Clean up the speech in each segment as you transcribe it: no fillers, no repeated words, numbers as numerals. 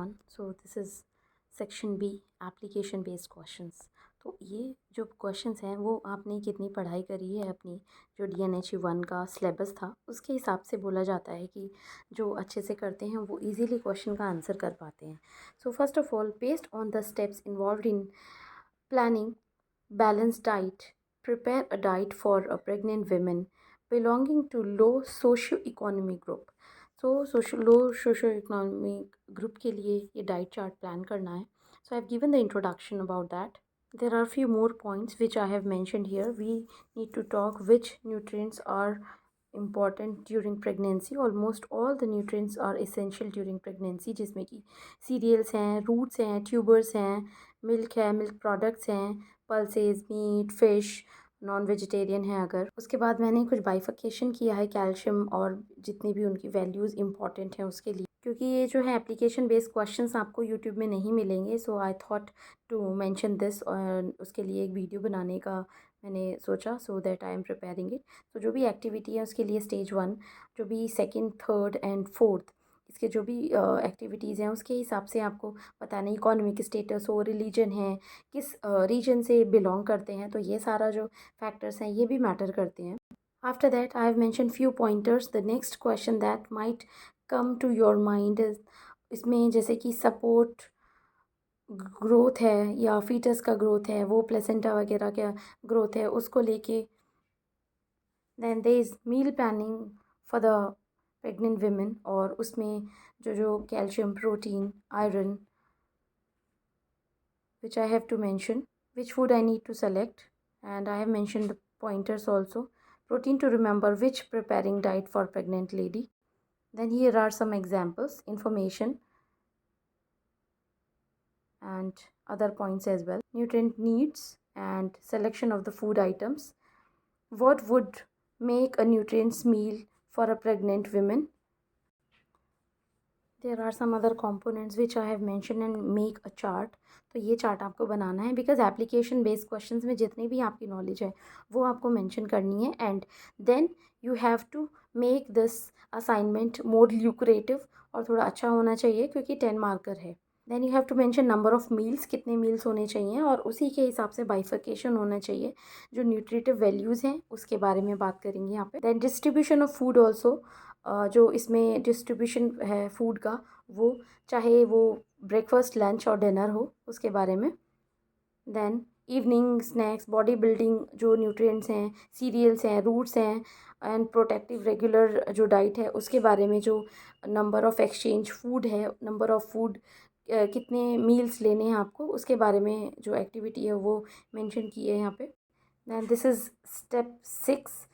everyone. So this is section B application based questions. तो ये जो क्वेश्चंस हैं वो आपने कितनी पढ़ाई करी है, अपनी जो DNHE 1 का सिलेबस था उसके हिसाब से बोला जाता है कि जो अच्छे से करते हैं वो इजीली क्वेश्चन का आंसर कर पाते हैं। So first of all, based on the steps involved in planning balance diet, prepare a diet for a pregnant women belonging to low socio-economic group। Low socio economic group के लिए ये diet chart plan करना है। So I have given the introduction about that. There are few more points which I have mentioned here. We need to talk which nutrients are important during pregnancy। almost all the nutrients are essential during pregnancy, जिसमें कि serials हैं, roots हैं, tubers हैं, milk है, milk products हैं, pulses, meat, fish, non vegetarian है अगर। उसके बाद मैंने कुछ बाइफिकेशन किया है कैल्शियम और जितनी भी उनकी वैल्यूज़ इंपॉर्टेंट हैं उसके लिए, क्योंकि ये जो है एप्लीकेशन बेस्ड क्वेश्चंस आपको यूट्यूब में नहीं मिलेंगे। So I thought to mention this, और उसके लिए एक वीडियो बनाने का मैंने सोचा, so that I am preparing it. तो जो भी एक्टिविटी है उसके लिए स्टेज 1, जो भी सेकंड, थर्ड एंड फोर्थ, इसके जो भी एक्टिविटीज़ हैं उसके हिसाब से आपको बताना, इकोनॉमिक स्टेटस हो, रिलीजन है, किस रीजन से बिलोंग करते हैं, तो ये सारा जो फैक्टर्स हैं ये भी मैटर करते हैं। After that I have mention few pointers. The next question that might come to your mind is, इसमें जैसे कि सपोर्ट ग्रोथ है या फीटस का ग्रोथ है, वो प्लेसेंटा वगैरह का ग्रोथ है, उसको लेके। Then there is meal planning for the pregnant women, और उसमें जो calcium, protein, iron which I have to mention, which food I need to select, and I have mentioned the pointers also. Protein to remember, which preparing diet for pregnant lady. Then here are some examples, information and other points as well. Nutrient needs and selection of the food items. What would make a nutrients meal for a pregnant woman? There are some other components which I have mentioned and make a chart। तो ये chart आपको बनाना है, because application based questions में जितनी भी आपकी knowledge है वो आपको मेंशन करनी है। And then you have to make this assignment more lucrative, और थोड़ा अच्छा होना चाहिए क्योंकि 10 मार्कर है। Then you have to mention number of meals, कितने मील्स होने चाहिए, और उसी के हिसाब से बाइफिकेशन होना चाहिए। जो न्यूट्रिटिव वैल्यूज़ हैं उसके बारे में बात करेंगे यहाँ पे। Then distribution of food also, जो इसमें डिस्ट्रीब्यूशन है फूड का, वो चाहे वो ब्रेकफास्ट, लंच और डिनर हो, उसके बारे में। Then evening snacks, body building जो न्यूट्रिएंट्स हैं, सीरियल्स हैं, रूट्स हैं, एंड प्रोटेक्टिव रेगुलर जो डाइट है उसके बारे में। जो नंबर ऑफ़ एक्सचेंज फूड है, नंबर ऑफ़ फूड, कितने मील्स लेने हैं आपको, उसके बारे में जो एक्टिविटी है वो मेंशन की है यहाँ पे। Then this is step 6,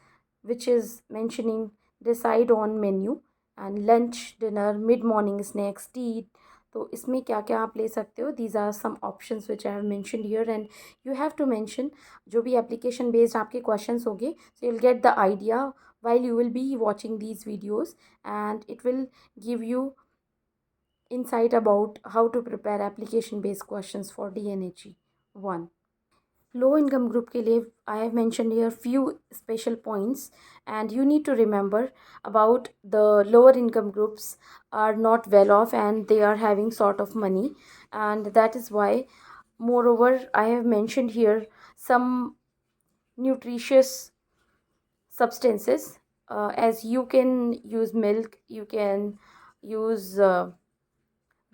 which is mentioning decide on menu and lunch, dinner, mid morning snacks, tea. तो इसमें क्या क्या आप ले सकते हो, these are some options which I have mentioned here. And you have to mention जो भी एप्लीकेशन बेस्ड आपके क्वेश्चंस होंगे, so you will get the idea while you will be watching these videos, and it will give you insight about how to prepare application based questions for DNHE 1। Low income group के लिए I have mentioned here few special points, and you need to remember about the lower income groups are not well off and they are having sort of money, and that is why, moreover, I have mentioned here some nutritious substances, as you can use milk, you can use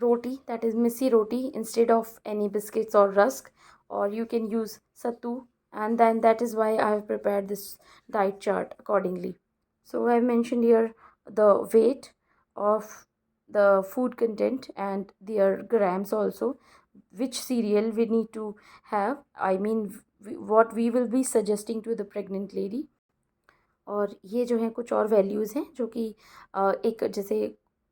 roti, that is missy roti, instead of any biscuits or rusk, or you can use sattu, and then that is why I have prepared this diet chart accordingly. So I have mentioned here the weight of the food content and their grams also, which cereal we need to have, I mean what we will be suggesting to the pregnant lady। और ये जो है कुछ और values हैं जो कि एक, जैसे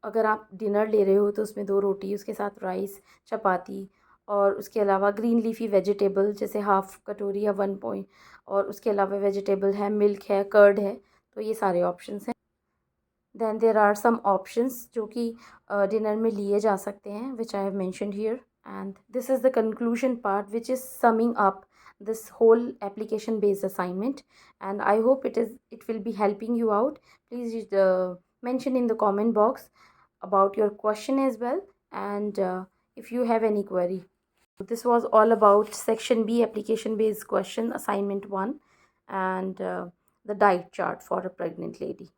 अगर आप डिनर ले रहे हो तो उसमें 2 रोटी, उसके साथ राइस, चपाती, और उसके अलावा ग्रीन लीफी वेजिटेबल जैसे हाफ़ कटोरी या 1 पॉइंट, और उसके अलावा वेजिटेबल है, मिल्क है, कर्ड है, तो ये सारे ऑप्शंस हैं। Then there are some options जो कि डिनर में लिए जा सकते हैं, which I have mentioned here. and this is the conclusion part, which is summing up this whole application based assignment, and I hope it will be helping you out. Please mention in the comment box about your question as well, and if you have any query. This was all about section B, application based question, assignment 1, and the diet chart for a pregnant lady.